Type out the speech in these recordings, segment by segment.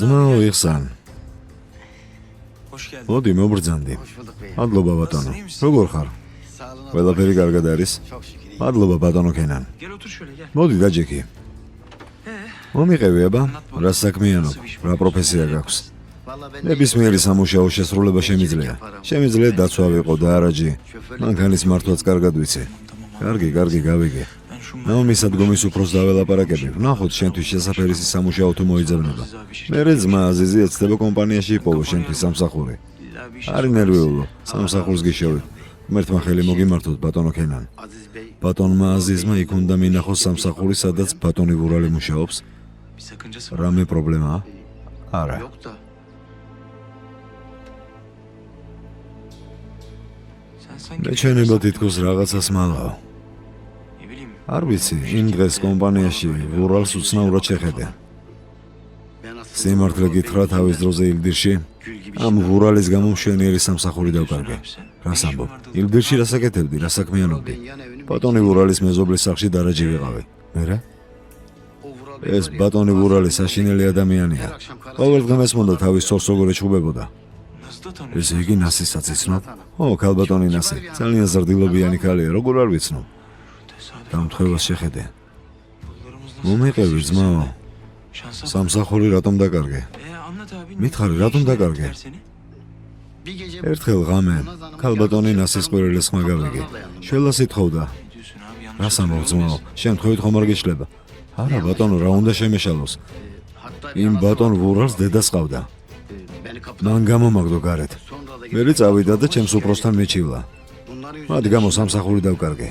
ძმაო იხსან. მოდი მობრძანდი. მადლობა ბატონო. როგორ ხარ? ყველაფერი კარგად არის? მადლობა ბატონო კენან. მოდი დაჯექი. მომიყევი აბა, რა საქმიანობ, რა პროფესია გაქვს? ნებისმიერი სამუშაო შესრულება შემიძლია. შემიძლია დაცვა ვიყო და არაჯი. მანქანის მართვაც კარგად ვიცი. კარგი, გავიგე. ნაომის ადგომის უფროს დაველაპარაკები. ვნახოთ შენთვის შესაფერისი სამუშაო თუ მოიძებნება. მერე ძმა აზიზი ეცდება კომპანიაში იპოვო შენთვის სამსახური. არი ნერვიულო, სამსახურს გიშოვით. ღმერთმა ხელი მოგიმართოთ ბატონო კენან. ბატონმა აზიზმა იქ უნდა მინახოს სამსახური, სადაც ბატონი ვურალი მუშაობს. რამე პრობლემაა? არა. მე ჩვენება თითქოს რაღაცას მალავ. არ ვიცი, იმ დღეს კომპანიაში ვურალს უცნაურად შეხედე. სიმართლე გითხრა თავის დროზე ილდირში, ამ ვურალის გამო მშვენიერი სამსახური დავკარგე. რას ამბობ? ილდირში რასაკეთებდი, რა საქმიანობდი? ბატონი ვურალის მეზობლის სახლში დარაჯი ვიყავი. მერე? ეს ბატონი ვურალი საშინელი ადამიანია. ყოველ დღე მესმოდა თავის ცოლს როგორ ეჩხუბებოდა. ესე იგი ნასისაც იცნობ? ო, ქალბატონი ნასი, ძალიან ზრდილობიანი ქალია, როგორ არ ვიცნობ? დამთხევას შეხედე. მომიყევი ძმაო. სამსახური რატომ დაკარგე? მითხარი, რატომ დაკარგე? ერთხელ ღამე ქალბატონი ნასის ყვირილეს ხმა გავიგე. შველას ითხოვდა. რას ამბობ ძმაო? შემთხვევით ხომ არ გიშლება? არა ბატონო, რა უნდა შემეშალოს? იმ ბატონ ვურალს დედას ყავდა. მან გამომაგდო გარეთ. მერე წავიდა და ჩემს უფროსთან მეჩივლა. მათ გამო სამსახური დავკარგე.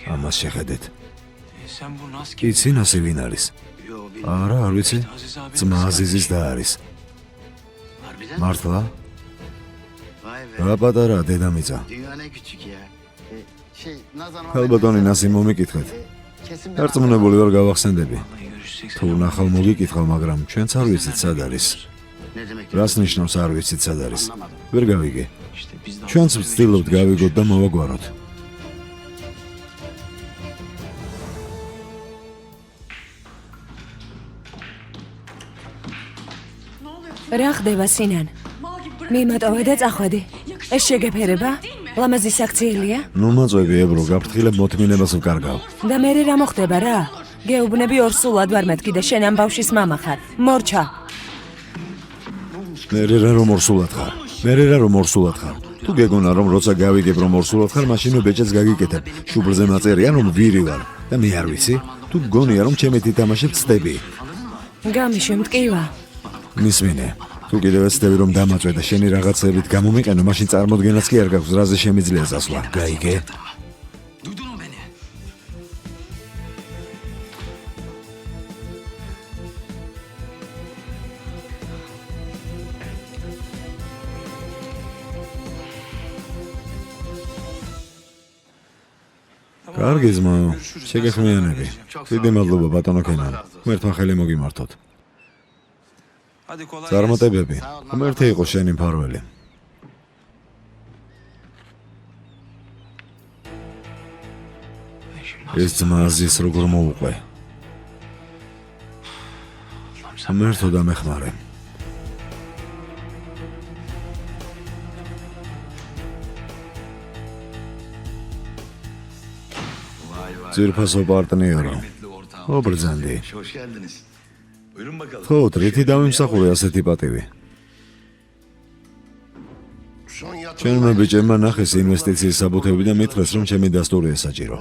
ამას შეხედეთ. იცი ნასი ვინ არის? არა, არ ვიცი. ძმა აზიზის და არის. მართლა? რა პატარა დედამიწა. ქალბატონი ნასი მომიკითხეთ. დარწმუნებული ვარ გავახსენდები. თუ ნახავ მოგიკითხავ, მაგრამ ჩვენც არ ვიცით სად არის. რას ნიშნავს არ ვიცით სად არის? ვერ გავიგე. ჩვენც ვცდილობთ გავიგოთ და მოვაგვაროთ. რა ხდება სინან? მიმატოვე და წახვედი. ეს შეგეფერება? ლამაზი საქციელია? ნუ მოწვევი ებრო, გაფრთხილებ მოთმინებას ვკარგავ. და მერე რა მოხდება რა? გეუბნები ორსულად ვარ მეთქი და შენ ამ ბავშვის მამა ხარ. მორჩა. მერე რა რომ ორსულად ხარ? თუ გეგონა რომ როცა გავიგებ რომ ორსულად ხარ, მაშინ ბეჭედს გაგიკეთებ. შუბლზე მაწერია რომ ვირი ვარ და მე არ ვიცი. თუ გგონია რომ ჩემი თამაშებ ცდები. გამიშვი მტკივა. მისმინე. თუ კიდევ ეცდები რომ დამაწვე და შენი რაღაცებით გამომიყენო, მაშინ წარმოდგენაც კი არ გაქვს რაზე შემიძლია წასვლა. გაიგე? კარგი ძმაო, შეგეხმიანები. დიდი მადლობა ბატონო კენან. ღმერთმა ხელი მოგიმართოთ. წარმატებები. ღმერთი იყო შენი მფარველი. ეს ძმა აზიზს როგორ მოუყვე. ღმერთო დამეხმარე. ძირფასო პარტნიორო. მობრძანდი. ხო, რითი დავიმსახურე ასეთი პატივი? ჩვენმა ბიჭებმა ნახეს ინვესტიციის საბუთები და მითხრეს, რომ ჩემი დასტური ესაჭირო.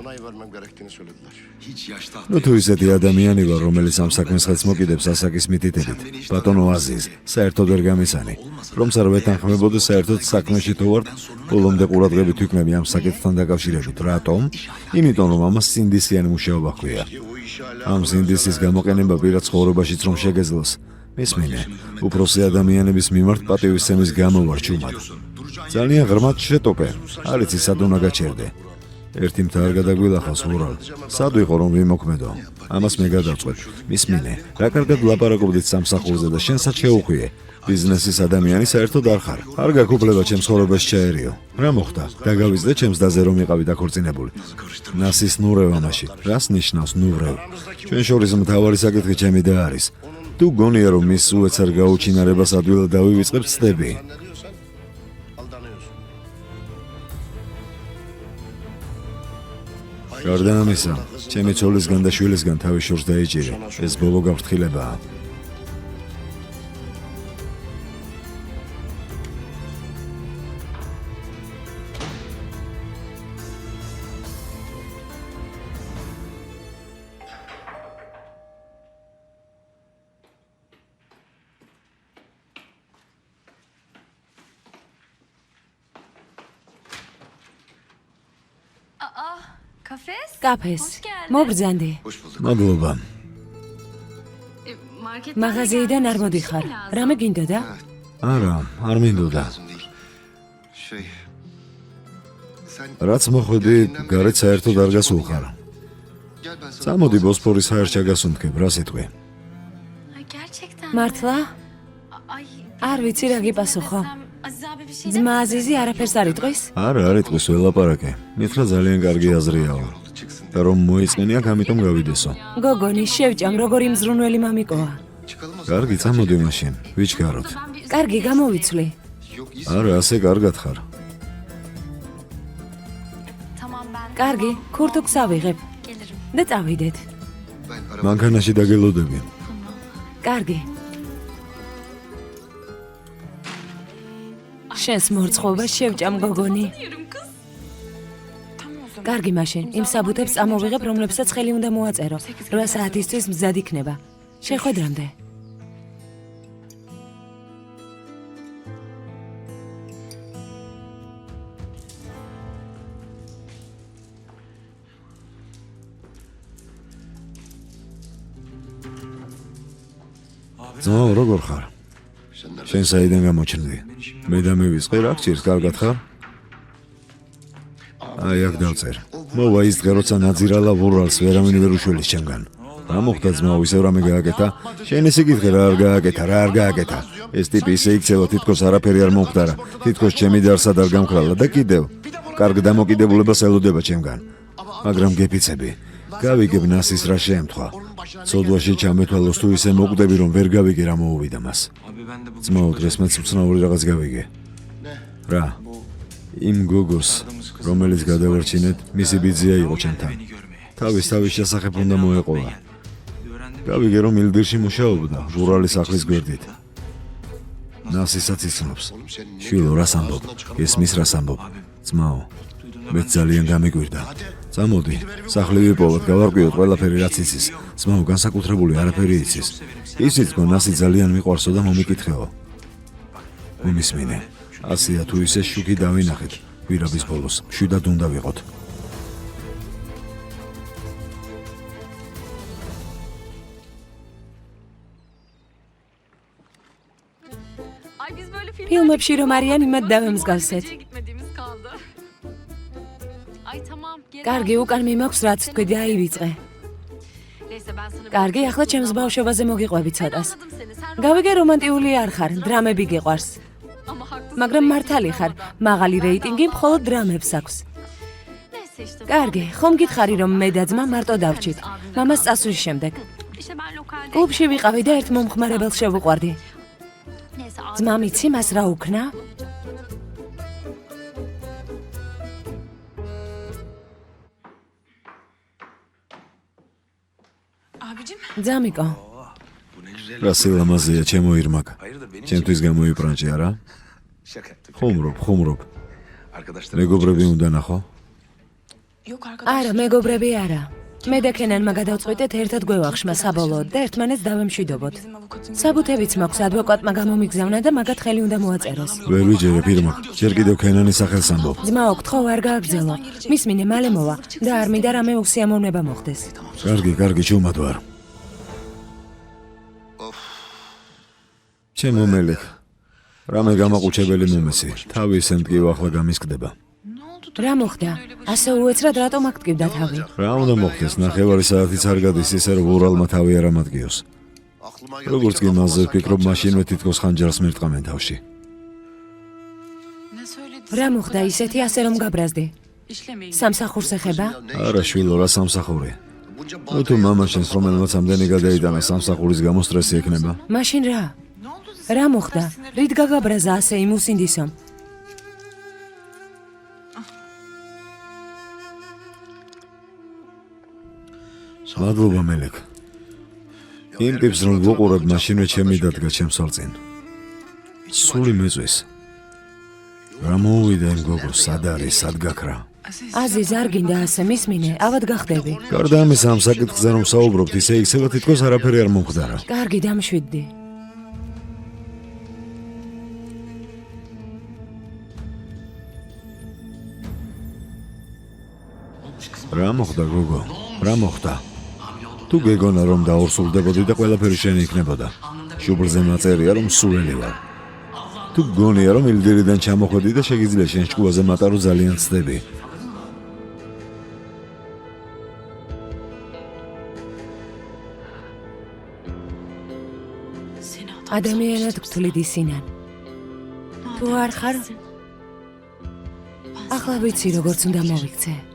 ნუ თუ ისეთი ადამიანი ვარ, რომელიც ამ საქმეს ხელს მოკიდებს ასაკის მითითებით, ბატონო აზიზ, საერთოდ ვერ გამიცანი, რომც არ ვეთანხმებოდი საერთოდ საქმეში თუ ვარ, ბოლომდე ყურადღებით ვიქნები ამ საკითხთან დაკავშირებით. რატომ? იმიტომ რომ ამას სინდისიანი მუშაობა ჰქვია. ამ სინდისის გამოყენება პირად ცხოვრებაშიც რომ შეგეძლოს. მისმინე, უფროსი ადამიანების მიმართ პატივისცემის გამო ვარ ჩუმად. ძალიან ღრმად შეტოპე, არ იცი სად უნდა გაჩერდე. ერთი მთა არ გადაგვილახავს ვურალ. სად ვიყო რომ ვიმოქმედო? ამას მე გადავწყვეტ. მისმინე, რა კარგად ვლაპარაკობდით სამსახურზე და შენსაც შეუხვიე. ბიზნესის ადამიანი საერთოდ არ ხარ. არ გაქვს უფლება ჩემს ცხოვრებაში ჩაერიო. რა მოხდა? დაგავიძდე ჩემს დაზე რომ იყავი დაქორწინებული. ნასის ნურევ ამაში. რას ნიშნავს ნურევ? ჩვენ შორის მთავარი საკითხი ჩემი და არის. თუ გონია რომ მის უეცარ გაუჩინარებას ადვილად დავივიწყებ, ცდები. გარდა ამისა, ჩემი ცოლისგან და შვილისგან თავის შორს დაიჭირე. ეს ბოლო გაფრთხილებაა. კაფეს. მოგბრძანდი. მადლობა. მაღაზიიდან არ მოდიხარ. რამე გინდოდა? არა, არ მინდოდა. რაც მოხვედი, გარეთ საერთოდ არ გასულხარ. წამოდი ბოსფორის ჰაერში გასუნთქებ, რა სიტყვი? მართლა? არ ვიცი რა გიპასუხო. ძმა აზიზი არაფერს არ იტყვის? არა, არ იტყვის ველაპარაკე. მითხრა ძალიან კარგი აზრიაო. და რომ მოიწმენია, ამიტომ გავიდესო. გოგონი, შევჭამ, როგორი მზრუნველი მამიკოა. კარგი, წამოდი მაშინ, ვიჩქაროთ. კარგი, გამოვიცვლი. არა, ასე კარგად ხარ. კარგი, ქურთუქს ავიღებ და წავიდეთ. მანქანაში დაგელოდები. კარგი. შენს მორწყვობას შევჭამ, გოგონი. კარგი, მაშინ იმ საბუთებს წამოვიღებ, რომლებსაც ხელი უნდა მოაწერო. 8 საათისთვის მზად იქნება. შეხვედრამდე. ძმაო, როგორ ხარ? შენ საიდან გამოჩნდი? მე და მივისყი, რა გჭირს, კარგად ხარ? აი, აქ დავწერ. მოვა ის დღე, როცა ნაძირალა ვურალს ვერავინ ვერ უშველის ჩემგან. რა მოხდა ძმაო, ისევ რამე გააკეთა? შენ ისე გითხე, რა არ გააკეთა, რა არ გააკეთა? ეს ტიპი ისე იქცევა, თითქოს არაფერი არ მომხდარა. თითქოს ჩემი დარსად არ გამქრალა და კიდევ კარგ დამოკიდებულებას ელოდება ჩემგან. მაგრამ გეფიცები, გავიგებ ნასის რა შეემთხვა. ცოდვაში ჩამეთვალოს თუ ისე მოკვდები, რომ ვერ გავიგე რა მოუვიდა მას. ძმაო, დღეს მეც უცნაური რაღაც გავიგე. რა? იმ გოგოს, რომელიც გადავარჩინეთ, მისი ბიძია იყო ჩემთან. თავის შესახებ უნდა მოეყოლა. გავიგე, რომ ილდირში მუშაობდა, ჟურალის ახლის გვერდით. ნასისაც იცნობს. შვილო, რას ამბობ? გესმის რას ამბობ? ძმაო, მეც ძალიან გამიგვირდა. წამოდი, სახლი ვიპოვოთ, გავარკვიოთ ყველაფერი რაც იცის. ძმაო, განსაკუთრებული არაფერი იცის. ისიც გო ნასი ძალიან მიყვარსო და მომიკითხეო. მომისმინე. ასია თუ ისე შუქი დავინახეთ. გვირაბის ბოლოს, მშვიდად უნდა ვიყოთ. ფილმებში რომ არიან, იმად დავემსგავსეთ. კარგი, უკან მიმაქვს რაც თქვი და აივიწყე. კარგი, ახლა ჩემს ბავშვობაზე მოგიყვები ცოტას. გავიგე, რომანტიული არ ხარ, დრამები გიყვარს. მაგრამ მართალი ხარ, მაღალი რეიტინგი მხოლოდ დრამებს აქვს. კარგი, ხომ გითხარი რომ მე და ძმა მარტო დავჭით, მამას წასვლის შემდეგ. კლუბში ვიყავი და ერთ მომხმარებელს შევუყვარდი. ძმა მიცი მას რა უქნა? ძამიკო. რა სილამაზეა ჩემო ირმაკ. ჩემთვის გამოიპრანჭი არა? ხუმრობ. მეგობრები უნდა ნახო? არა, მეგობრები არა. მე და კენანმა გადავწყვიტეთ ერთად გვევახშმა საბოლოოდ და ერთმანეთს დავემშვიდობოთ. საბუთებიც მაქვს, ადვოკატმა გამომიგზავნა და მაგათ ხელი უნდა მოაწეროს. ვერ ვიჯერებ ირმაკ, ჯერ კიდევ კენანის სახელს ამბობ. ძმა ოქთხო არ გააგრძელო. მისმინე მალე მოვა და არ მინდა რამე უსიამოვნება მოხდეს. კარგი, ჩუმად ვარ. ჩემო მელიქ, რამე გამაყუჩებელი მომესი, თავი ისე მტკივა ახლა გამისკდება. რა მოხდა? ასე უეცრად რატომ აქტივდა თავი? რა უნდა მოხდეს, ნახევარი საათიც არ გადის ისე რომ ვურალმა თავი არ ამადგიოს. როგორც კი მასზე ვფიქრობ, მაშინვე თითქოს ხანჯარს მერტყამენ თავში. რა მოხდა ისეთი ასე რომ გაბრაზდი? სამსახურს ეხება? არა შვილო, რა სამსახური. თუ მამაშენს რომელმაც ამდენი გადაიტანა სამსახურის გამო სტრესი ექნება. მაშინ რა? რა მოხდა? რით გაგაბრაზა ასე იმ უსინდისომ? მადლობა მელეკ. იმ ტიპს რომ ვუყურებ, მაშინვე ჩემი დადგა ჩემს ორწინ. სული მეწვის. რა მოვიდა იმ გოგოს, სად არის, სად გაქრა? აზიზ, არ გინდა ასე მისმინე, ავად გახდები. გარდა ამისა, ამ საკითხზე რომ საუბრობთ, ისე იქცევა თითქოს არაფერი არ მომხდარა. კარგი, დამშვიდდი. რა მოხდა, გოგო? რა მოხდა? თუ გეგონა რომ დაორსულდებოდი და ყველაფერი შენი იქნებოდა. შუბლზე მაწერია რომ სულელი ვარ. თუ გონია რომ ილდირიდან ჩამოხვედი და შეგიძლია შენ ჭკუაზე მატარო ძალიან ცდები. ადამიანად გთვლით ისინან. თუ არ ხარ? ახლა ვიცი როგორც უნდა მოვიქცე.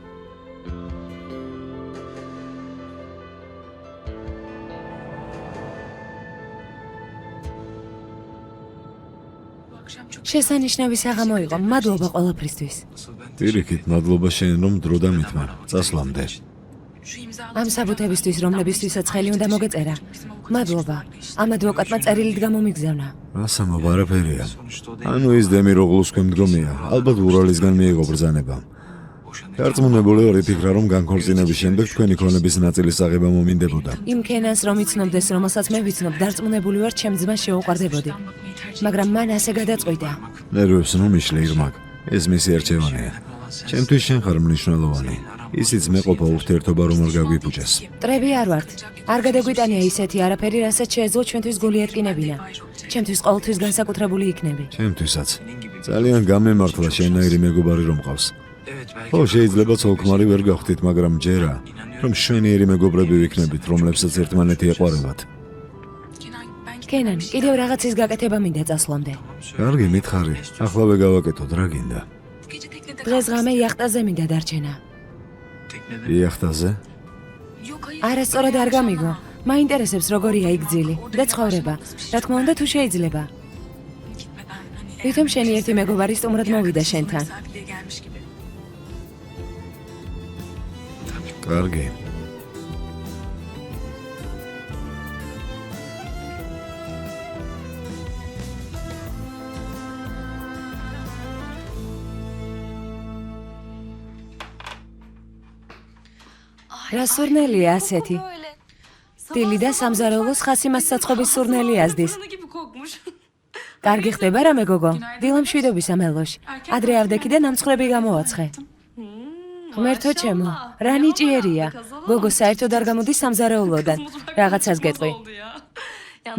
შესანიშნავი საღამო იყო. მადლობა ყველაფრისთვის. პირიქით, მადლობა შენ რომ დრო დამითმა. წასვლამდე. ამ საბუთებისთვის, რომლებისთვისაც ხელი უნდა მოგეწერა. მადლობა. ამ ადვოკატმა წერილით გამომიგზავნა. ასამობ არაფერია. ანუ ის დემიროღლუს ქვემდგომია. ალბათ ურალისგან მიიღო ბრძანება. დარწმუნებული ვარ იფიქრა რომ განქორწინების შემდეგ თქვენი ქონების ნაწილის აღება მომინდებოდა. იმ ქენას რომ იცნობდეს, რომელსაც მე ვიცნობ, დარწმუნებული ვარ ჩემ ძმას შეუყვარდებოდი. მაგრამ მან ასე გადაწყვიტა. ნერვებს რომ იშლე ირმაკ. ეს მისი არჩევანია. ჩემთვის შენ ხარ მნიშვნელოვანი. ისიც მეყოფა ურთიერთობა რომ არ გაგვიფუჭეს. მტრები არ ვართ. არ გადაგვიტანია ისეთი არაფერი, რასაც შეეძლო ჩვენთვის გული ეტკინებინა. ჩემთვის ყოველთვის განსაკუთრებული იქნები. ჩემთვისაც. ძალიან გამემართლა შენაირი მეგობარი რომ ყავს. ხო, შეიძლება ცოლ-ქმარი ვერ გავხდით, მაგრამ ჯერა, რომ შვენიერი მეგობრები ვიქნებით, რომლებსაც ერთმანეთი ეყვარებათ. კენან, კიდევ რაღაცის გაკეთება მინდა წასვლამდე. კარგი, მითხარი. ახლავე გავაკეთოთ, რა გინდა? დღეს ღამე იახტაზე მინდა დარჩენა. იახტაზე? არასწორად არ გამიგო. მაინტერესებს როგორია იქ ძილი და ცხოვრება. რა თქმა უნდა, თუ შეიძლება. ვითომ შენი ერთი მეგობარი სტუმრად მოვიდა შენთან. კარგი. რა სურნელია ასეთი? დილი და სამზარეულოს ხასიმას საცხობის სურნელი აზდის. კარგი ხდება რა მეგოგო? დილა მშვიდობისა მელოში. ადრე ავდექი და ნამცხრები გამოვაცხე. ღმერთო ჩემო, რა ნიჭიერია. გოგო საერთოდ არ გამოდის სამზარეულოდან. რაღაცას გეტყვი.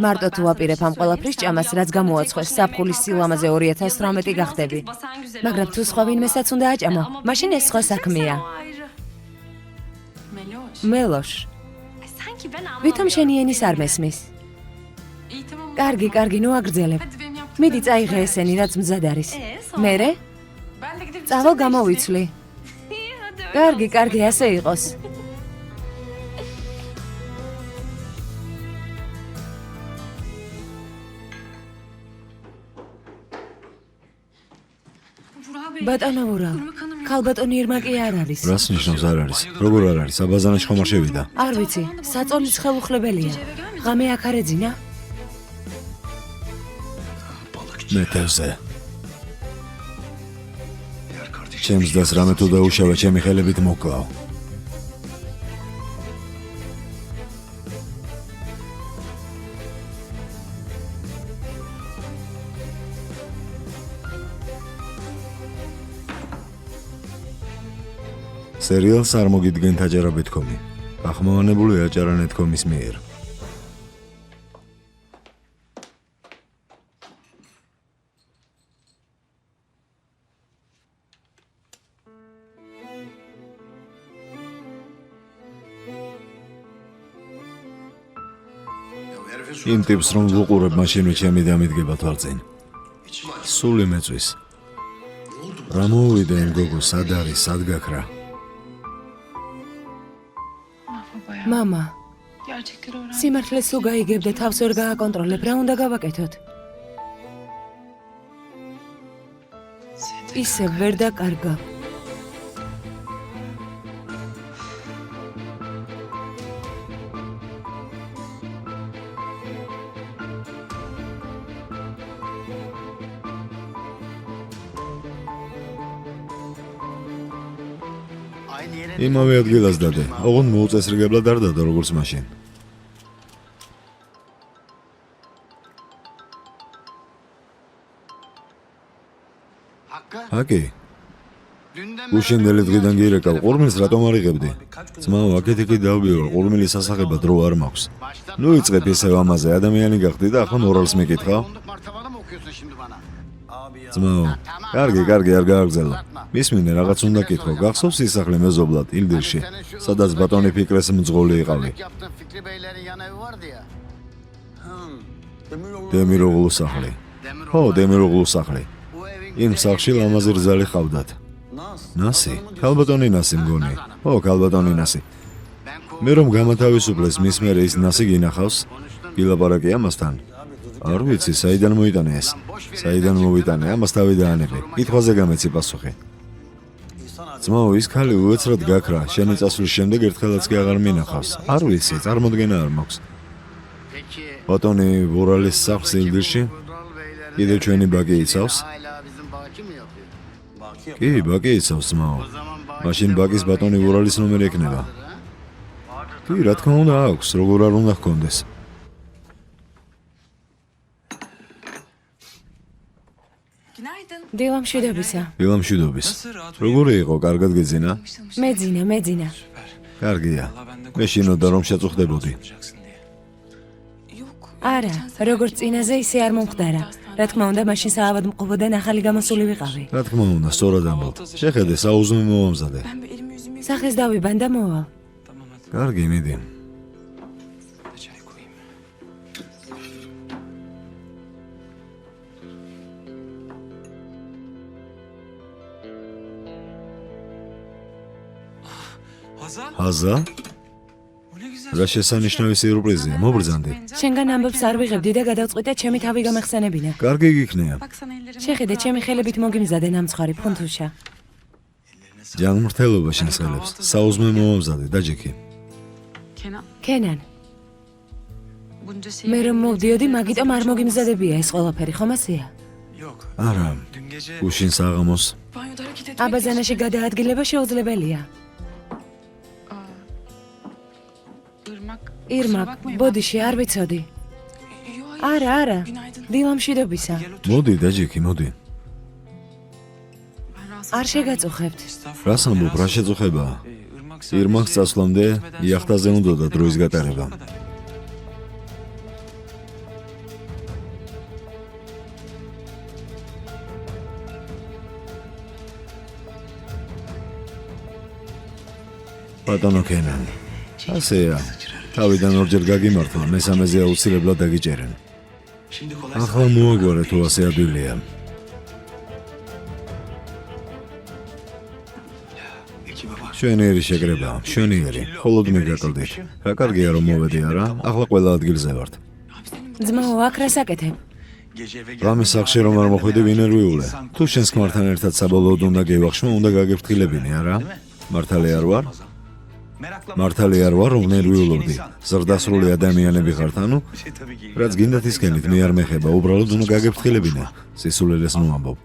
მარტო თუ ვაპირებ ამ ყველაფრის ჭამას, რაც გამოაცხეს, საფხულის სილამაზე 2018 გახდები. მაგრამ თუ სხვა ვინმესაც უნდა აჭამო, მაშინ ეს სხვა საქმეა. მელოშ. ვითომ შენი ენის არ მესმის? კარგი, კარგი, ნუ აგრძელებ. მიდი წაიღე ესენი, რაც მზად არის. მერე? წავალ გამოვიცვლი. კარგი, კარგი, ასე იყოს. ბატონო ურალ, ქალბატონი ირმაკი არ არის. რას ნიშნავს არ არის? როგორ არ არის? აბაზანაში ხომ არ შევიდა? არ ვიცი, საწოლის ხელუხლებელია. ღამე აქ არ ეძინა? მეტევზე. ჩემს დას რამე თუ დაუშავა, ჩემი ხელებით მოკლავ. სერიალს არ მოგიდგენთ აჯარაბეთქომი. ახმოვანებულია აჯარანეთქომის მიერ. იმ ტიპს რომ ვუყურებ, მაშინვე ჩემი დამიდგება თვალწინ. სული მეწვის. რა მოვიდა იმ გოგო, სად არის, სად გაქრა? მამა, სიმართლეს თუ გაიგებ და თავს ვერ გააკონტროლებ, რა უნდა გავაკეთოთ? ისე ვერ დაკარგავ. იმავე ადგილას დადე. ოღონდ მოუწესრიგებლად არ დადო როგორც მაშინ. აკი, უშინდელი დღიდან გირეკავ, ყურმილს რატომ არ იღებდი? ძმაო, აქეთ-იქით დავბიორო, ყურმილის სასახება დრო არ მაქვს. ნუ იწყებ ისევ ამაზე, ადამიანი გახდი და ახლა მორალს მეკითხავ? ძმაო, კარგი, არ გააგრძელო. მისმინე, რაღაც უნდა კითხო. გახსოვს სისახლე მეზობლად, ილდირში, სადაც ბატონი ფიქრეს მძღოლი იყავი? დემიროღლუს სახლი. ხო, დემიროღლუს სახლი. იმ სახლში ლამაზი რძალი ყავდათ. ნასი? ქალბატონი ნასი მგონი. ხო, ქალბატონი ნასი. მე რომ გამათავისუფლეს მის მერე ის ნასი გინახავს? გილაპარაკი ამასთან? არ ვიცი, საიდან მოიტანე ეს? საიდან მოვიტანე? ამას თავი დაანებე. კითხვაზე გამეცი პასუხი. ძმაო, ის ქალი უეცრად გაქრა, შენი წასვლის შემდეგ ერთხელაც კი აღარ მინახავს. არ ვიცი, წარმოდგენა არ მაქვს. ბატონი ვორალის სახლს ილდირში? კიდევ ჩვენი ბაკი იცავს? კი, ბაკი იცავს, ძმაო. მაშინ ბაკის ბატონი ვორალის ნომერი ექნება. კი, რა თქმა უნდა აქვს, როგორ არ უნდა ჰქონდეს. დილამშვიდობისა. დილამშვიდობის. როგორი იყო, კარგად გეძინა? მეძინა. კარგია. მე შინოდა რომ შეწუხდებოდი. არა, როგორც წინაზე ისე არ მომხდარა. რა თქმა უნდა, მაშინ საავადმყოფოდან ახალი გამოსული ვიყავი. რა თქმა უნდა, სწორად ამბობ. შეხედე, საუზმე მომამზადე. სახეს დავიბან და მოვალ. კარგი, მიდი. აზა? რა შესანიშნავი სიურპრიზია, მობრძანდი. შენგან ამბებს არ ვიღებდი და გადავწყვიტე ჩემი თავი გამეხსენებინა. კარგი გიქნია. შეხედე, ჩემი ხელებით მოგიმზადე ნამცხარი ფუნთუშა. ჯანმრთელობა შენს ხელებს. საუზმე მომამზადე, დაჯექი. კენან. მე რომ მოვდიოდი, მაგიტომ არ მოგიმზადებია ეს ყველაფერი, ხომ ასეა? არა. უშინ საღამოს. აბაზანაში გადაადგილება შეუძლებელია. ირმაკ, ბოდიში, არ ვიცოდი. არა. დილამშვიდობისა. მოდი, დაჯექი, მოდი. არ შეგაწუხებთ. რას ამბობ, რა შეწუხებაა? ირმაკს წასვლამდე იახტაზე უნდა და დროის გატარება. ბატონო კენან. ასეა. თავიდან ორჯერ გაგიმართლა, მესამეზე აუცილებლად დაგიჭერენ. ახლა მოაგვარე თუ ასე ადვილია. შვენიერი შეკრებაა, შვენიერი, მხოლოდ მე გაკლდით. რა კარგია რომ მოვედი არა, ახლა ყველა ადგილზე ვართ. ძმაო, აქ რას აკეთებ? რამე სახლში რომ არ მოხვედი ვინერვიულე. თუ შენს ქმართან ერთად საბოლოოდ უნდა გევახშმო, უნდა გაგეფრთხილებინე, არა? მართალი არ ვარ? მართალი არ ვარ, რომ ნერვიულობდი. ზრდასრული ადამიანები ხართ, ანუ? რაც გინდათ ისქენით, მე არ მეხება, უბრალოდ უნდა გაგეფრთხილებინე. სისულელეს ნუ ამბობ.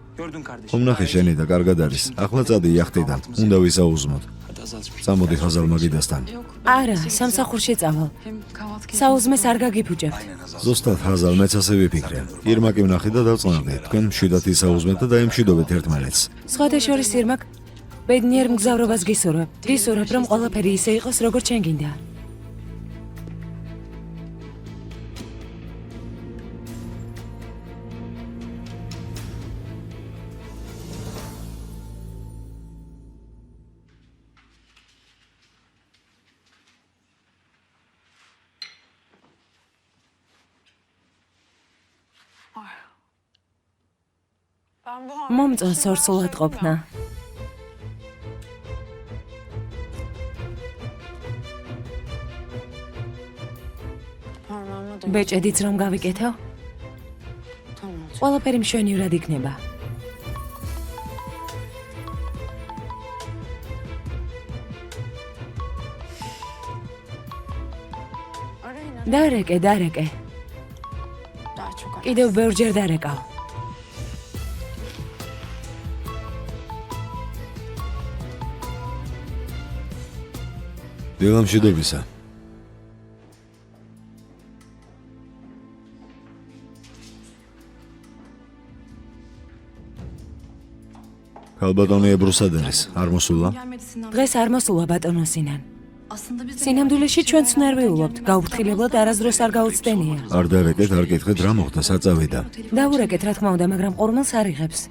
ხომ ნახე შენი და კარგად არის. ახლა წადი იახტიდან, უნდა ვისაუზმოთ. წამოდი ხაზალ მაგიდასთან. არა, სამსახურში წავალ. საუზმეს არ გაგიფუჭებთ. ზუსტად ხაზალ, მეც ასე ვიფიქრე. ირმაკი ვნახე და დავწყნარდი. თქვენ მშვიდად ისაუზმეთ და დაემშვიდობეთ ერთმანეთს. სხვადასხვა ირმაკ, ბედნიერ მგზავრობას გისურვებ. გისურვებ, რომ ყველაფერი ისე იყოს, როგორც შენ გინდა. მომწონს ორსულად ყოფნა. ბეჭედიც რომ გავიკეთო? ყველაფერი მშვენივრად იქნება. დარეკე. კიდევ ბევრჯერ დარეკავ. დილამშვიდობისა. ქალბატონი ებრუსადერის არ მოსულა? დღეს არ მოსულა ბატონო სინან. სინამდვილეში ჩვენც ნერვიულობთ, გაუფრთხილებლად არასდროს არ გაუცდენია. არ დარეკეთ, არ კითხეთ რა მოხდა, საწავიდა. დავურეკეთ რა თქმა უნდა, მაგრამ ყურმელს არ იღებს.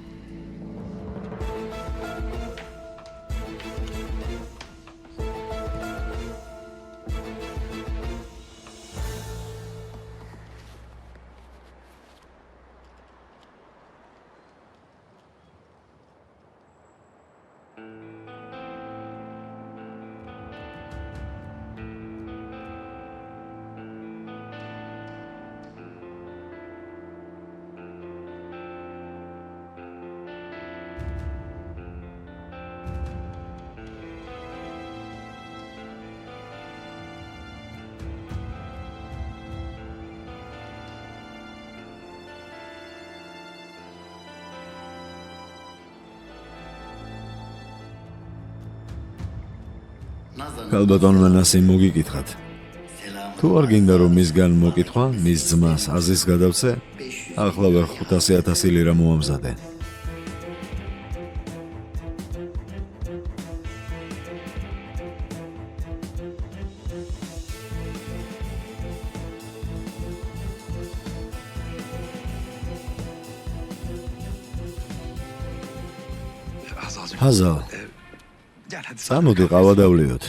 ქალბატონმა ნასიმ მოგიკითხათ. თუ არ გინდა რომ მისგან მოკითხვა, მის ძმას აზის გადავცე, ახლავე 500,000 ლირა მოამზადე. ჰაზალ, წამოდი ყავა დავლიოთ.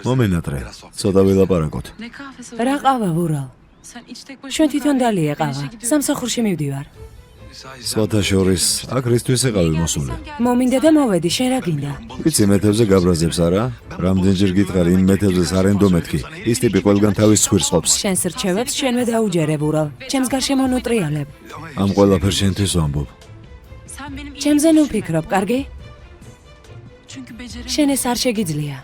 მომენატრე, ცოტა ვილაპარაკოთ. რა ყავა ვურალ? შენ თვითონ დალია ყავა. სამსახურში მივდივარ. სხვათა შორის, აქ რისთვის იყავი მოსული? მომინდა და მოვედი, შენ რა გინდა? ვიცი მეთევზე გაბრაზებს არა? რამდენჯერ გითხარი იმ მეთევზეს არ ენდო მეთქი. ის ტიპი ყველგან თავის ცხვირს ყოფს. შენს რჩევებს შენვე დაუჯერე ვურალ. ჩემს გარშემო ნუტრიალებ. ამ ყველაფერს შენთვის ვამბობ. ჩემზე ნუ ფიქრობ, კარგი? შენ ეს არ შეგიძლია.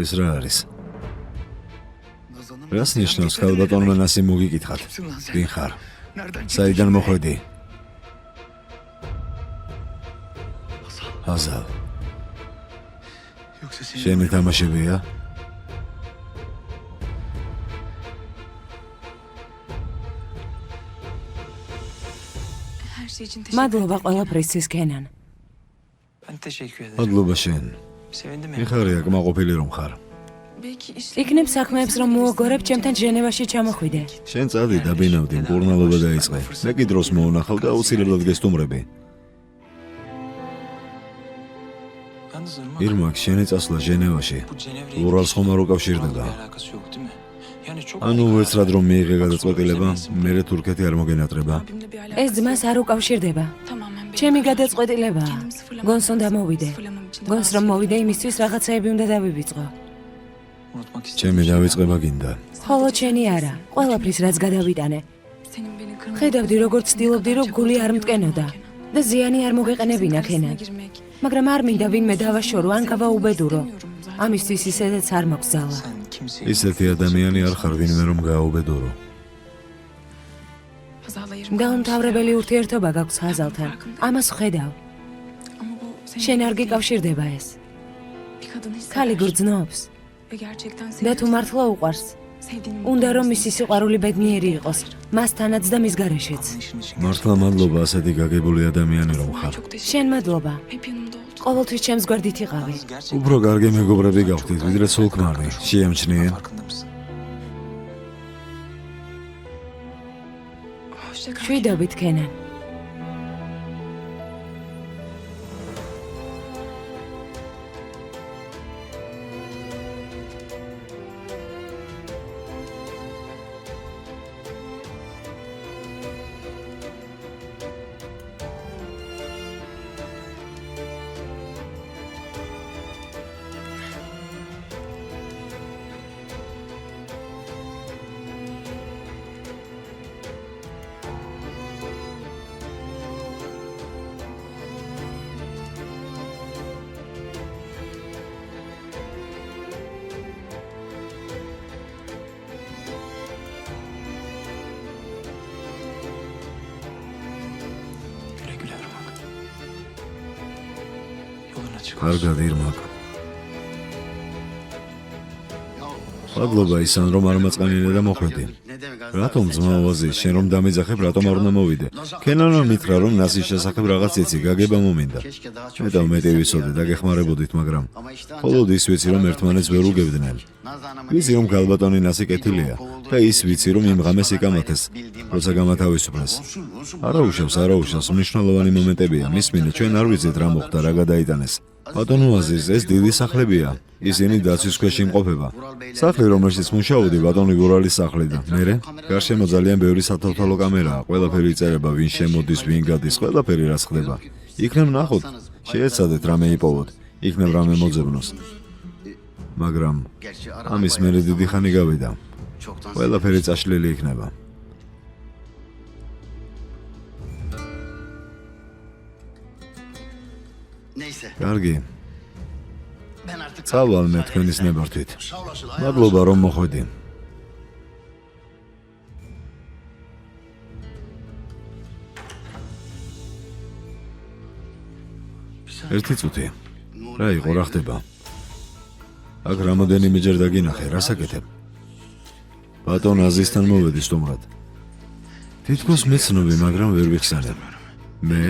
ეს რა არის? რას ნიშნავს ქალბატონმა ნასიმ მოგიკითხათ? ვინ ხარ? საიდან მოხვედი? ჰაზალ. შენი თამაშებია? მადლობა ყველაფრისთვის, კენან. მადლობა შენ. მიხარია კმაყოფილი რომ ხარ. იქნებ საქმეებს რომ მოაგორებ, ჩემთან ჟენევაში ჩამოხვიდე. შენ წადი დაბინავდი, მკურნალობა დაიწყე. მე კი დროს მოუნახავ და აუცილებლად გესტუმრები. ირმაკ, შენი წასვლა ჟენევაში ურალს ხომ არ უკავშირდება? ანუ უეცრად რომ მიიღე გადაწყვეტილება, მერე თურქეთი არ მოგენატრება? ეს ძმას არ უკავშირდება. ჩემი გადაწყვეტილებაა. გონს უნდა მოვიდე. გონს რომ მოვიდე, იმისთვის რაღაცაები უნდა დავივიწყო. ჩემი დავიწყება გინდა. ხოლო ჩენი არა, ყველაფრის რაც გადავიტანე. ხედავდი როგორც ცდილობდი რომ გული არ მტკენოდა და ზიანი არ მოგეყენებინა კენან. მაგრამ არ მინდა ვინმე დავაშორო ან გავაუბედურო. ამისთვის ისედაც არ მოგზალა. ისეთი ადამიანი არ ხარ ვინმე რომ გააუბედურო. დაუმთავრებელი ურთიერთობა გაქვს ჰაზალთან. ამას ხედავ. შენ არ გიკავშირდება ეს. ქალი გრძნობს. და თუ მართლა უყვარს, უნდა რომ მისი სიყვარული ბედნიერი იყოს, მასთანაც და მის გარეშეც. მართლა მადლობა ასეთი გაგებული ადამიანი რომ ხარ. შენ მადლობა. ყოველთვის ჩემს გვერდით იყავი. უფრო კარგი მეგობრები გავხდით, ვიდრე სულქმარი. შეამჩნიე. შვიდობით ქენან. კარგად ირმაკ. მადლობა ისან რომ არ მაწყანინე და მოხვედი. რატომ ძმაოაზი, შენ რომ დამეძახებ, რატომ არ უნდა მოვიდე? ქენანმა მითხრა რომ ნასის შესახებ რაღაც იცი, გაგება მომინდა. მეტად მეტი ვიცოდე და გეხმარებოდით, მაგრამ მხოლოდ ის ვიცი რომ ერთმანეთს ვერ უგებდნენ. ვიცი რომ გალბატონი ნასი კეთილია და ის ვიცი რომ იმ ღამეს იკამათეს, როცა გამათავისუფლეს. არაუშავს, მნიშვნელოვანი მომენტებია. მისმინე, ჩვენ არ ვიცით რა მოხდა, რა გადაიტანეს. ბატონო აზიზ, ეს დიდი სახლებია. ისინი დაცვის ქვეშ იმყოფება. სახლი, რომელშიც მუშაობდი, ბატონი გურალის სახლი და მერე გარშემო ძალიან ბევრი სათვალთვალო კამერაა. ყველაფერი იწერება, ვინ შემოდის, ვინ გადის, ყველაფერი რაც ხდება. იქნებ ნახოთ, შეეცადეთ რამე იპოვოთ, იქნებ რამე მოძებნოს. მაგრამ ამის მერე დიდი ხანი გავიდა. ყველაფერი წაშლილი იქნება. კარგი. წავალ მე თქვენის ნებართვით. მადლობა რომ მოხვედი. ერთი წუთი. რა იყო, რა ხდება? აქ რამოდენიმეჯერ დაგინახე, რა საკეთებ? ბატონ აზისთან მოვედი სტუმრად. თითქოს მეცნობი, მაგრამ ვერ ვიხსენებ. მე?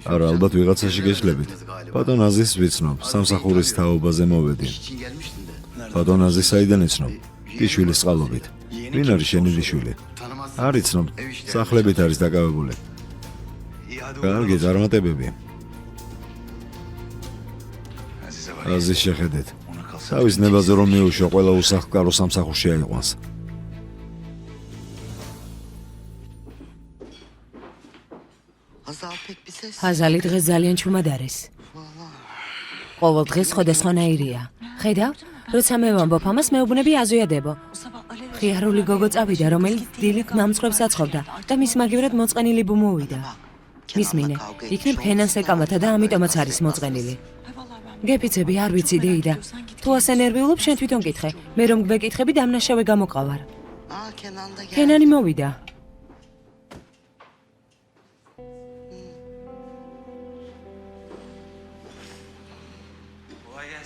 არა, ალბათ ვიღაცაში გეშლებით. ბატონ აზის ვიცნობ, სამსახურის თაობაზე მოვედი. ბატონ აზის საიდან იცნობ? დიშვილის წყალობით. ვინ არის შენი დიშვილი? არ იცნობ, სახლებით არის დაკავებული. კარგი, წარმატებები. აზის შეხედეთ. თავის ნებაზე რომ მიუშვა, ყველა უსახლკარო სამსახურში აიყვანს. ჰაზალი დღეს ძალიან ჩუმად არის. ყოველ დღეს სხვადასხვანაირია. ხედავ, როცა მე ვამბობ ამას, მეუბნები აზვიადებო. ხიარული გოგო წავიდა, რომელიც დილით მამწყვრებს აცხობდა და მის მაგივრად მოწყენილი ბუ მოვიდა. მისმინე, იქნებ ხენანს ეკამათა და ამიტომაც არის მოწყენილი. გეფიცები, არ ვიცი დეიდა. თუ ასე ნერვიულობ, შენ თვითონ კითხე. მე რომ გვეკითხები, დამნაშავე გამოყავარ. ქენანი მოვიდა.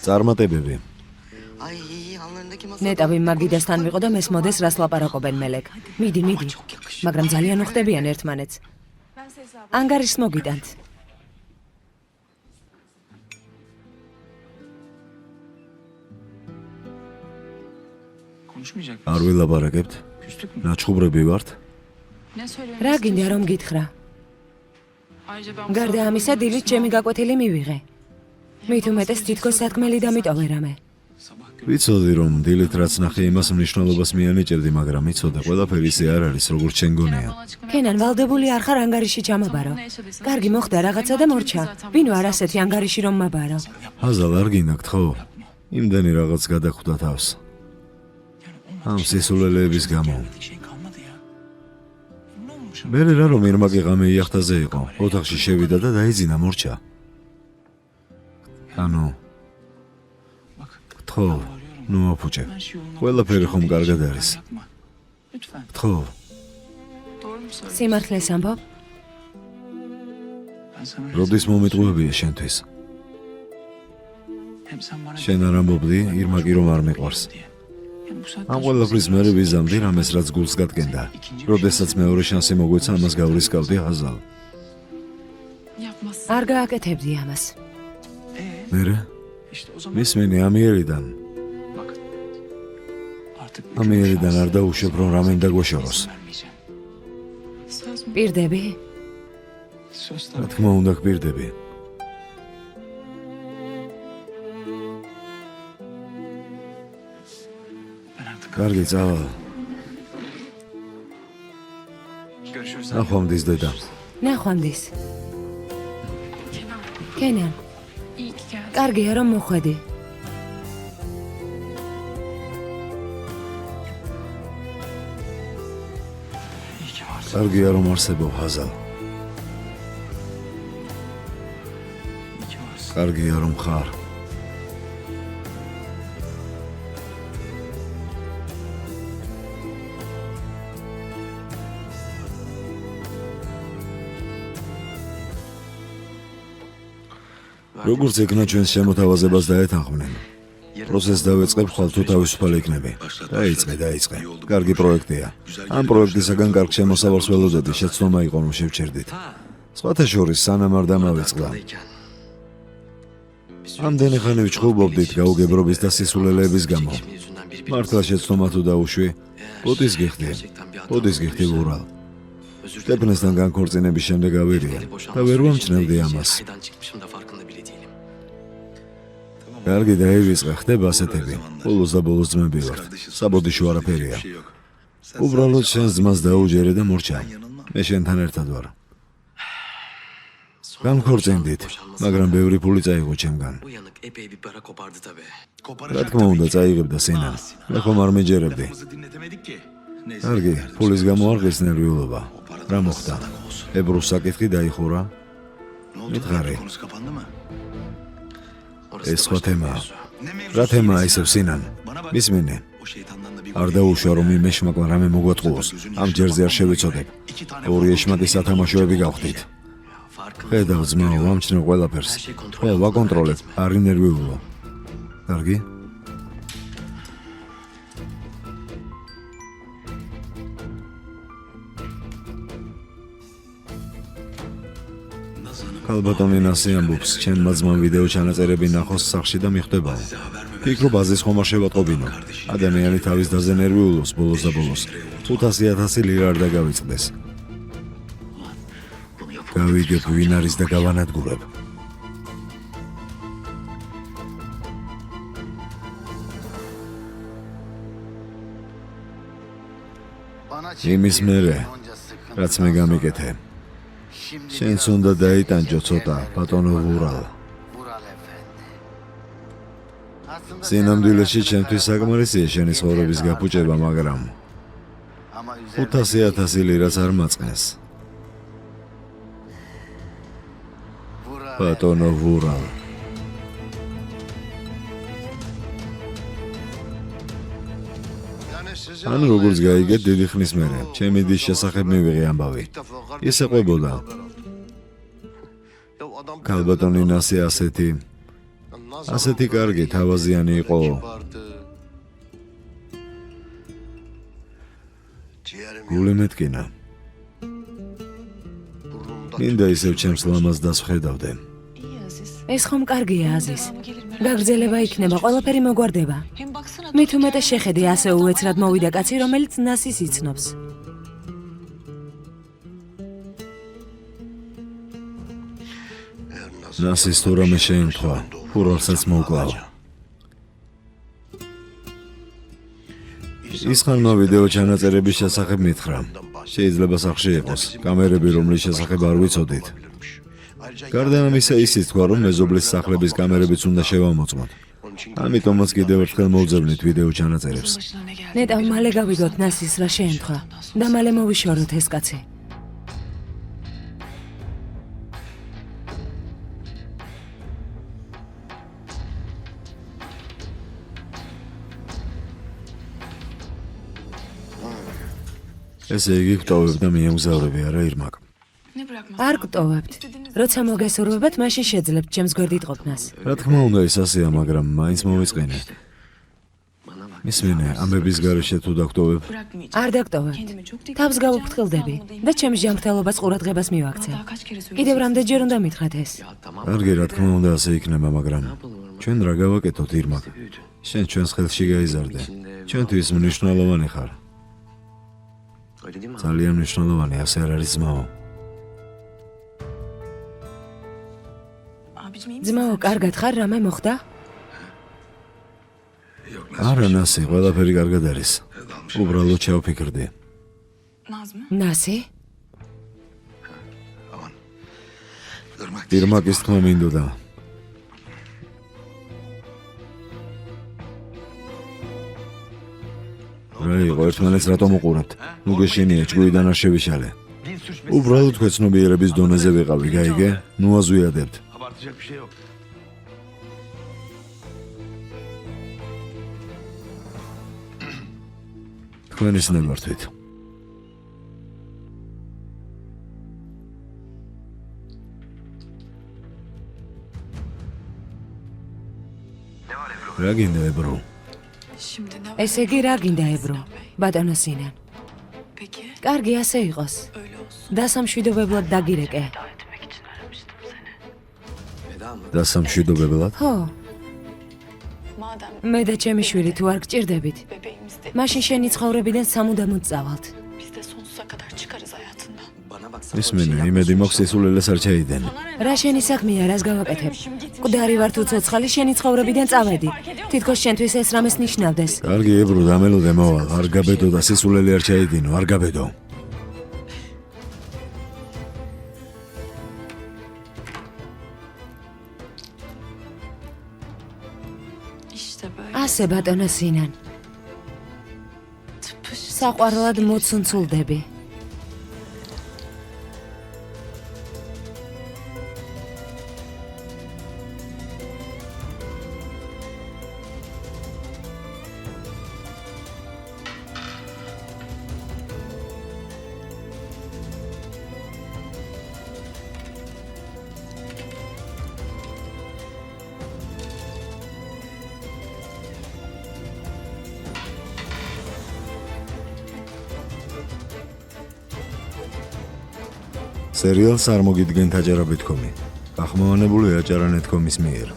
წარმატებები. ნეტავი მაგიდასთან ვიყო და მესმოდეს რას ლაპარაკობენ მელეკ. მიდი, მაგრამ ძალიან უხდებიან ერთმანეთს. ანგარიშს მოგიტანთ. არ ვილაპარაკებთ? ნაჩხუბრები ვართ? რა გინდა რომ გითხრა? გარდა ამისა, დილით ჩემი გაკვეთილი მივიღე. მით უმეტეს თითქოს სათქმელი დამიტოვე რამე. ვიცოდი რომ დილით რაც ნახე იმას მნიშვნელობას მიანიჭებდი, მაგრამ იცოდე ყველაფერი ისე არ არის, როგორც შენ გონია. ქენან, ვალდებული არ ხარ ანგარიში ჩამაბარო. კარგი მოხდა რაღაცა და მორჩა. ვინ ვარ ასეთი ანგარიში რომ მაბარო? ჰაზალ არ გინდათ ხო? იმდენი რაღაც გადახვდა თავს. ამ სისულელეების გამო. მერე რა რომ ირმაკი ღამე იახტაზე იყო, ოთახში შევიდა და დაიძინა მორჩა. ანუ ხო, ნუ აფუჭე. ყველაფერი ხომ კარგად არის. ხო. სიმართლეს ამბობ? როდის მომიტყუებია შენთვის? შენ არ ამბობდი, ირმაკი რომ არ მიყვარს. ამ ყველაფრის მერე ვიზამდი რამეს რაც გულს გადგენდა. როდესაც მეორე შანსი მოგვეცა, ამას გავრისკავდი ჰაზალ. არ გააკეთებდი ამას. მერე? მისმენი ამიერიდან. ამიერიდან არ დაუშვებ რომ რამემ დაგვეშოროს. პირდები? რა თქმა უნდა გპირდები. კარგი, წავალ. ნახვამდის დედა. ნახვამდის. კენან. კარგია რომ მოხვედი. კარგია რომ არსებობ ჰაზალ. კარგია რომ ხარ. როგორც ეკნა ჩვენს შემოთავაზებას დაეთანხმნენ. პროცესს დავეწყებ ხვალ თუ თავისუფალი იქნები. დაიწყე. კარგი პროექტია. ამ პროექტისაგან კარგ შემოსავალს ველოდები, შეცდომა იყო რომ შევჩერდით. სხვათა შორის სანამ არ დამავიწყდა. ამდენი ხანი ვჩხუბობდით გაუგებრობის და სისულელეების გამო. მართლა შეცდომა თუ დაუშვი, ბოდის გიხდი ურალ. სტეფნესთან განქორწინების შემდეგ ავირია და ვერ ვამჩნევდი ამას. კარგი დაივიწყე, ხდება ასეთები. ბოლოს და ბოლოს ძმები ვართ. საბოდიშვო არაფერია. უბრალოდ შენს ძმას დაუჯერე და მორჩა. მე შენთან ერთად ვარ. განქორწინდით, მაგრამ ბევრი ფული წაიღო ჩემგან. რა თქმა უნდა, წაიღებდა სინან. მე ხომ არ მეჯერებდი. კარგი, ფულის გამო არ ღირს ნერვიულობა. რა მოხდა? ებრუს საკითხი დაიხურა? მითხარი. ეს სხვა თემაა. რა თემაა ისევ სინან? მისმინე. არ დაუშვა რომ იმ ეშმაკმა რამე მოგვატყუოს. ამ ჯერზე არ შევეცოდებ. ორი ეშმაკის სათამაშოები გავხდით. ხედავ ძმაო, ვამჩნევ ყველაფერს. ხო, ვაკონტროლებ, არ ინერვიულო. კარგი? ქალბატონი ნასი ამბობს, ჩემმა ძმამ ვიდეო ჩანაწერები ნახოს სახლში და მიხვდებაო. ფიქრობ აზის ხომ არ შევატყობინო. ადამიანი თავის დაზე ნერვიულობს ბოლოს და ბოლოს. 500,000 ლირა არ დაგავიწყდეს. გავიგებ ვინ არის და გავანადგურებ. იმის მერე, რაც მე გამიკეთე. შენც უნდა დაიტანჯო ცოტა, ბატონო ურალ. სინამდვილეში ჩემთვის საკმარისია შენი ცხოვრების გაფუჭება, მაგრამ 500,000 ლირას არ მაწყენს. ბატონო ურალ. ან როგორც გაიგეთ დიდი ხნის მერე, ჩემი დის შესახებ მივიღე ამბავი. ის ეყვებოდა. ქალბატონი ნასი ასეთი კარგი თავაზიანი იყო. გული მეტკინა. მინდა ისევ ჩემს ლამაზ დას ვხედავდე. ეს ხომ კარგია აზის. გაგრძელება იქნება, ყველაფერი მოგვარდება. მით უმეტეს შეხედე ასე უეცრად მოვიდა კაცი, რომელიც ნასის იცნობს. ნასის თუ რამე შეემთხვა, ფურორსაც მოუკლავ. ის ხანმა ვიდეო ჩანაწერების შესახებ მითხრა. შეიძლება სახლში იყოს, კამერები რომლის შესახებ არ ვიცოდით. გარდა ამისა ისიც თქვა, რომ მეზობლის სახლების კამერებიც უნდა შევამოწმოთ. ამიტომაც კიდევ ერთხელ მოვძებნით ვიდეო ჩანაწერებს. ნეტავ მალე გავიგოთ ნასის რა შეემთხვა და მალე მოვიშოროთ ეს კაცი. ესე იგი გტოვებ და მიემგზავრები, არა ირმაკ? არ გტოვებთ. როცა მოგესურვებათ, მაშინ შეძლებთ ჩემს გვერდით ყოფნას. რა თქმა უნდა ის ასეა, მაგრამ მაინც მოვიწყენეთ. მისმინე, ამების გარეშე თუ დაგტოვებ? არ დაგტოვებთ. თავს გავუფრთხილდები და ჩემს ჯანმრთელობას ყურადღებას მივაქცევ. კიდევ რამდენჯერ უნდა მითხრათ ეს? კარგი, რა თქმა უნდა ასე იქნება, მაგრამ ჩვენ რა გავაკეთოთ, ირმაკ? შენ ჩვენს ხელში გაიზარდე. ჩვენთვის მნიშვნელოვანი ხარ. ძალიან მნიშვნელოვანი, ასე არ არის ძმაო. ძმაო, კარგად ხარ, რამე მოხდა? არა, ნასი, ყველაფერი კარგად არის. უბრალოდ ჩავფიქრდი. ნასი? ირმაკის თქმა მინდოდა. რა იყო, ერთმანეთს რატომ უყურებთ? ნუ გეშინია, ჭკუიდან არ შევიშალე. უბრალოდ ქვეცნობიერების დონეზე ვიყავი, გაიგე? ნუ აზვიადებთ. თქვენის ნებართვით. რა გინდა, ებრო? ესე იგი რა გინდა, ებრო? ბატონო სინან. კარგი, ასე იყოს. დასამშვიდობებლად დაგირეკე. დასამშვიდობებლად? ხო. მე და ჩემი შვილი თუ არ გჭირდებით, მაშინ შენი ცხოვრებიდან სამუდამოდ წავალთ. ისმენე, იმედი მოქვს სისულელეს არ ჩაიდენ. რა შენი საქმეა, რას გავაკეთებ? მკვდარი ვარ თუ ცოცხალი, შენი ცხოვრებიდან წავედი. თითქოს შენთვის ეს რამეს ნიშნავდეს. კარგი, ებრო, დამელოდე მოვალ, არ გაბედო და სისულელი არ ჩაიდინო, არ გაბედო. ასე ბატონო სინან. საყვარლად მოცუნცულდები. სერიალს არ მოგიდგენთ აჯარაბეთქომი. გახმოვანებულია აჯარანეთქომის მიერ.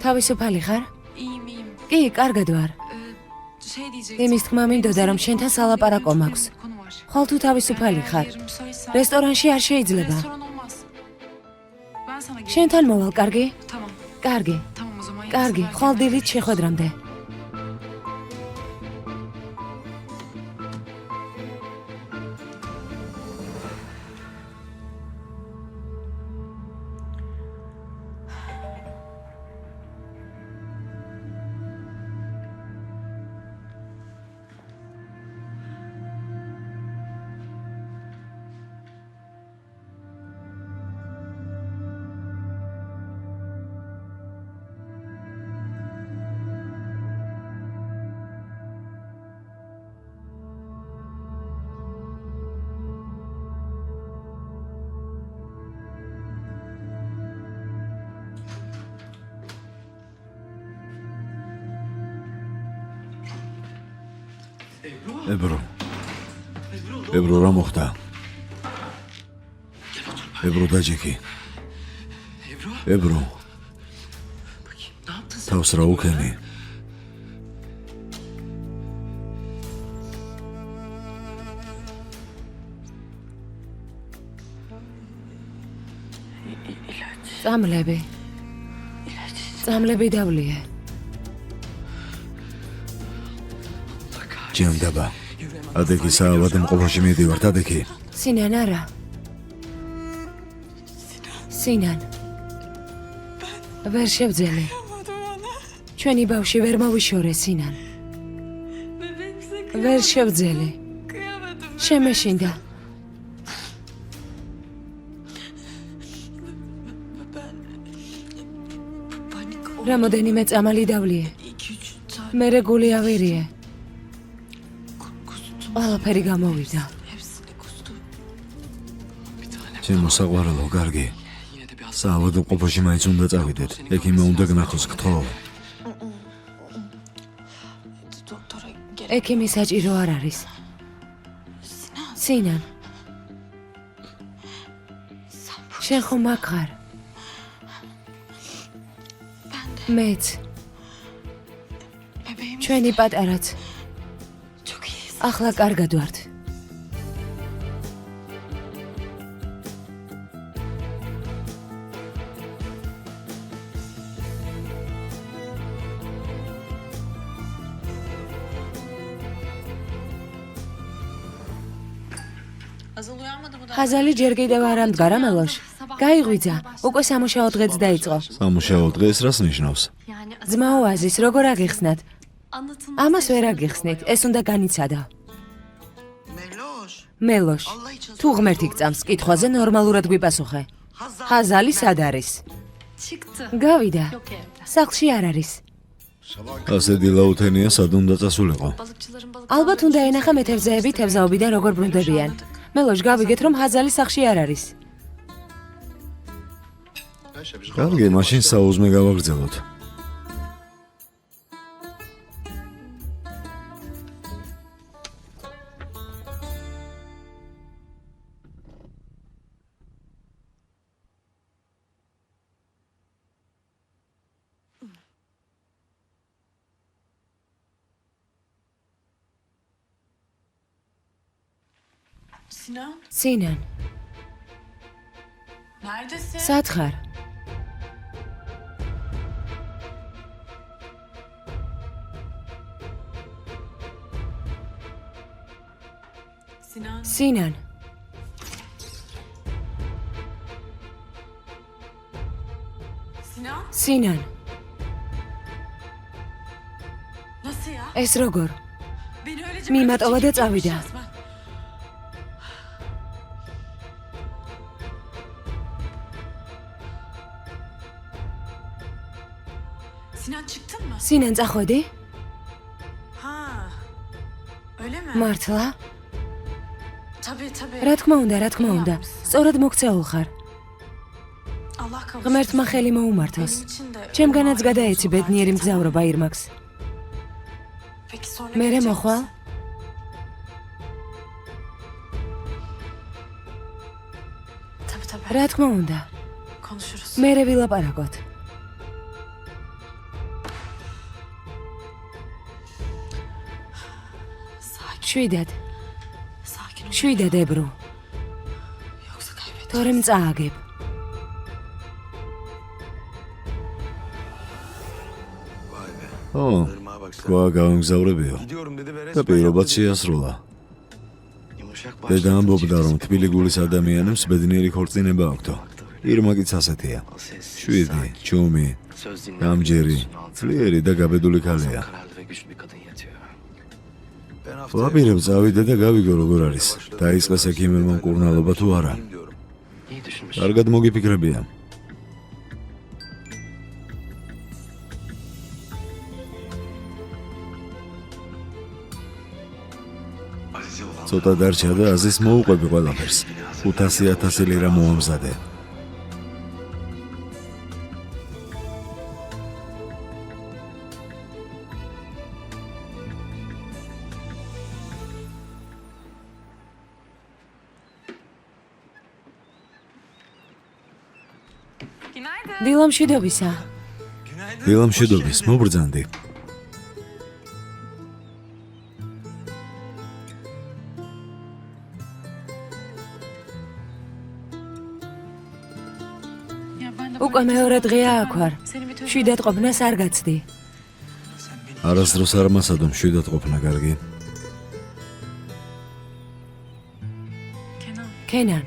თავისუფალი ხარ? კი, კარგად ვარ. იმის თქმა მინდოდა, რომ შენთან სალაპარაკო მაქვს. ხვალ თუ თავისუფალი ხარ? რესტორანში არ შეიძლება. შენთან მოვალ, კარგი? კარგი. კარგი, ხვალ დილით შეხვედრამდე. ებრო, რა მოხდა? ებრო დაჯექი. ებრო. თავს რა უქენი? წამლები დავლია. ჯანდაბა. ადექი საავადმყოფოში მიდივართ, ადექი. სინან არა. სინან. ვერ შევძელე. ჩვენი ბავშვი ვერ მოვიშორე, სინან. ვერ შევძელე. შემეშინდა. რამოდენიმე წამალი დავლია. მერე გული ავირია. ყველაფერი გამოვიდა. ჩემო საყვარელო, კარგი. საავადმყოფოში მაინც უნდა წავიდეთ. ექიმმა უნდა გნახოს, გთხოვ. ექიმი საჭირო არ არის. სინან. შენ ხომ აქ ხარ? მეც. ჩვენი პატარაც. ახლა კარგად ვართ. ხაზალი ჯერ კიდევ არ ამდგარა მელოშ. გაიღვიძა, უკვე სამუშაო დღეც დაიწყო. სამუშაო დღეს რას ნიშნავს? ძმაო აზის, როგორ აგიხსნათ? ამას ვერ აგიხსნით, ეს უნდა განიცადო. მელოშ, თუ ღმერთი გწამს, კითხვაზე ნორმალურად გვიპასუხე. ხაზალი სად არის? გავიდა. სახლში არ არის. ასე დილაუთენია სად უნდა წასულიყო? ალბათ უნდა ენახა მეთევზეები თევზაობიდან როგორ ბრუნდებიან. მელოშ, გავიგეთ, რომ ხაზალი სახლში არ არის. კარგი, მაშინ საუზმე გავაგრძელოთ. სინან. სად ხარ? სინან. სინან. ეს როგორ? მიმატოვა და წავიდა. სინან, წახვედი? მართლა? რა თქმა უნდა. სწორად მოქცეულ ხარ. ღმერთმა ხელი მოუმართოს. ჩემგანაც გადაეცი ბედნიერი მგზავრობა ირმაკს. მერე მოხვალ? რა თქმა უნდა. მერე ვილაპარაკოთ. შვიდად ებრუ. თორემ წააგებ. თქვა გავიმგზავრებიო და პირობაც შეასრულა. დედა ამბობდა, რომ თბილი გულის ადამიანებს ბედნიერი ქორწინება აქვთ. ირმაკიც ასეთია. შვიდი, ჩუმი, გამჯერი, ძლიერი და გაბედული ქალია. ვაპირებ წავიდე და გავიგო როგორ არის. დაიწყეს ექიმებმა მკურნალობა თუ არა. კარგად მოგიფიქრებია. ცოტა დარჩა და აზის მოუყვები ყველაფერს. 500,000 ლირა მოამზადე. დილამშვიდობისა. დილამშვიდობის, მობრძანდი. უკვე მეორე დღეა აქ ვარ. შვიდად ყოფნას არ გაცდი. არასდროს არ მასადო შვიდად ყოფნა კარგი. კენან.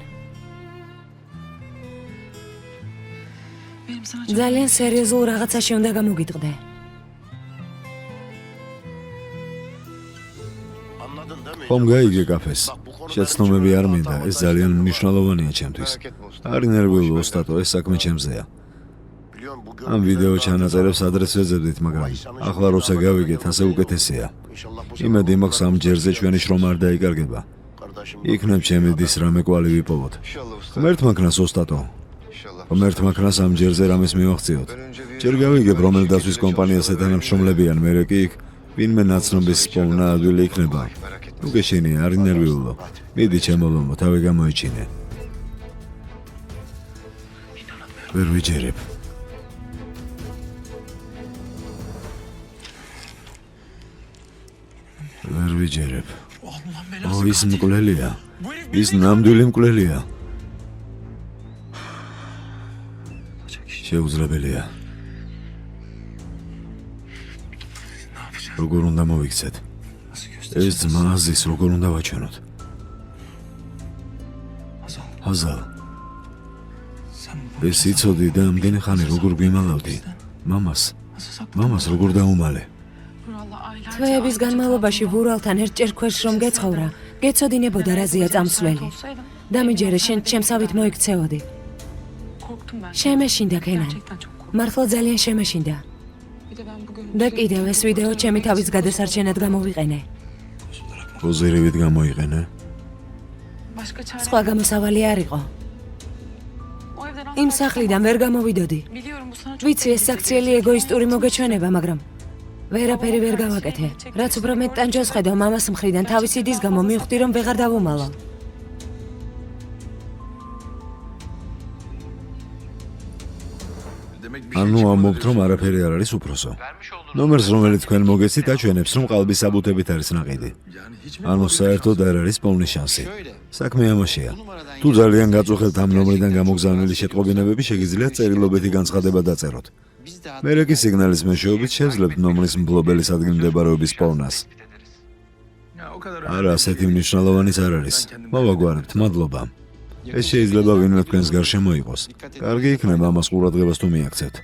ძალიან სერიოზულ რაღაცაში უნდა გამოგიტყდე. ხომ გაიგე კაფეს. შეცდომები არ მინდა, ეს ძალიან მნიშვნელოვანია ჩემთვის. არ ინერვიულო ოსტატო, ეს საქმე ჩემზეა. ამ ვიდეო ჩანაწერებს ადრეს ვეძებდით, მაგრამ ახლა როცა გავიგეთ, ასე უკეთესია. იმედი მაქვს ამ ჯერზე ჩვენი შრომა არ დაიკარგება. იქნებ ჩემი დის რამე კვალი ვიპოვოთ. ღმერთმა ქნას ოსტატო. ღმერთმა ქნას ამ ჯერზე რამეს მივახციოთ. ჯერ გავიგებ რომელ დაცვის კომპანიას ეთანამშრომლებიან, მერე კი იქ ვინმე ნაცნობის პოვნა ადვილი იქნება. ნუ გეშინია, არ ინერვიულო. მიდი ჩემო ლომო, თავი გამოიჩინე. ვერ ვიჯერებ. ვერ ვიჯერებ. ის მკვლელია. ის ნამდვილი მკვლელია. შეუძლებელია. როგორ უნდა მოვიქცეთ? ეს ძმაზის როგორ უნდა ვაჩვენოთ? აზალ. ეს იცოდი და ამდენი ხანი როგორ გვიმალავდი? მამას როგორ დაუმალე? თვეების განმავლობაში ვურალთან ერთჯერ ქვეშ რომ გეცხოვრა, გეცოდინებოდა რაზეა წამსვლელი. დამიჯერე შენ ჩემსავით მოიქცეოდი. შემეშინდა კენან. მართლა ძალიან შემეშინდა. და კიდევ ეს ვიდეო ჩემი თავის გადასარჩენად გამოვიყენე. პოზირივით გამოიყენე. სხვა გამოსავალი არ იყო. იმ სახლიდან ვერ გამოვიდოდი. ვიცი ეს საქციელი ეგოისტური მოგეჩვენება, მაგრამ ვერაფერი ვერ გავაკეთე. რაც უფრო მეტ ტანჯოს ხედავ მამას მხრიდან თავისი დის გამო მივხვდი რომ ვეღარ დავუმალო. ანუ ამბობთ რომ არაფერი არ არის უფროსო. ნომერს რომელიც თქვენ მოგეცით აჩვენებს რომ ყალბის საბუთებით არის ნაყიდი. ანუ საერთოდ არ არის პოლნის შანსი. საქმე ამაშია. თუ ძალიან გაწუხებთ ამ ნომრიდან გამოგზავნილი შეტყობინებები შეგიძლიათ წერილობითი განცხადება დაწეროთ. მერე კი სიგნალის მეშვეობით შევძლებთ ნომრის მფლობელის ადგილმდებარეობის პოლნას. არა, ასეთი მნიშვნელოვანიც არ არის. მოვაგვარებთ, მადლობა. ეს შეიძლება ვინმე თქვენს გარშემო იყოს. კარგი იქნება ამას ყურადღებას თუ მიაქცევთ.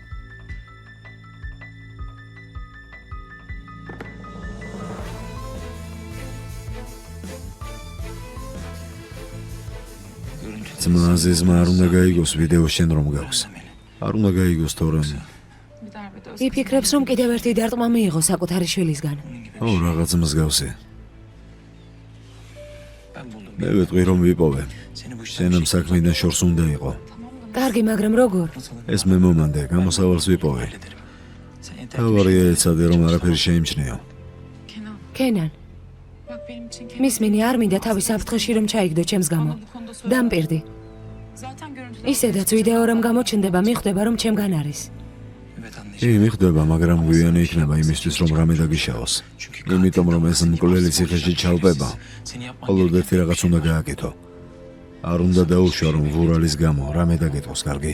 ძმაზიზმა არ უნდა გაიგოს ვიდეო შენ რომ გაქვს. არ უნდა გაიგოს თორემ. იფიქრებს რომ კიდევ ერთი დარტყმა მიიღო საკუთარი შვილისგან. ო, რაღაც მსგავსი. მე ვიტყვი რომ ვიპოვე. შენამ საქმიდან შორს უნდა იყო. კარგი, მაგრამ როგორ? ეს მე მომანდე, გამოსავალს ვიპოვე. თავარია ეცადე რომ არაფერი შეიმჩნიო. კენან. მისმინი არ მინდა თავის საფრთხეში რომ ჩაიგდო ჩემს გამო. დამპირდი. ისედაც ვიდეო რომ გამოჩნდება, მიხვდება რომ ჩემგან არის. მიხვდება, მაგრამ გვიანი იქნება იმისთვის რომ რამე დაგიშალოს. იმიტომ რომ ეს მკვლელი ციხეში ჩავდება. მხოლოდ ერთი რაღაც უნდა გააკეთო. არ უნდა დაუშვა რომ ვურალის გამო რამე დაგეთოს, კარგი?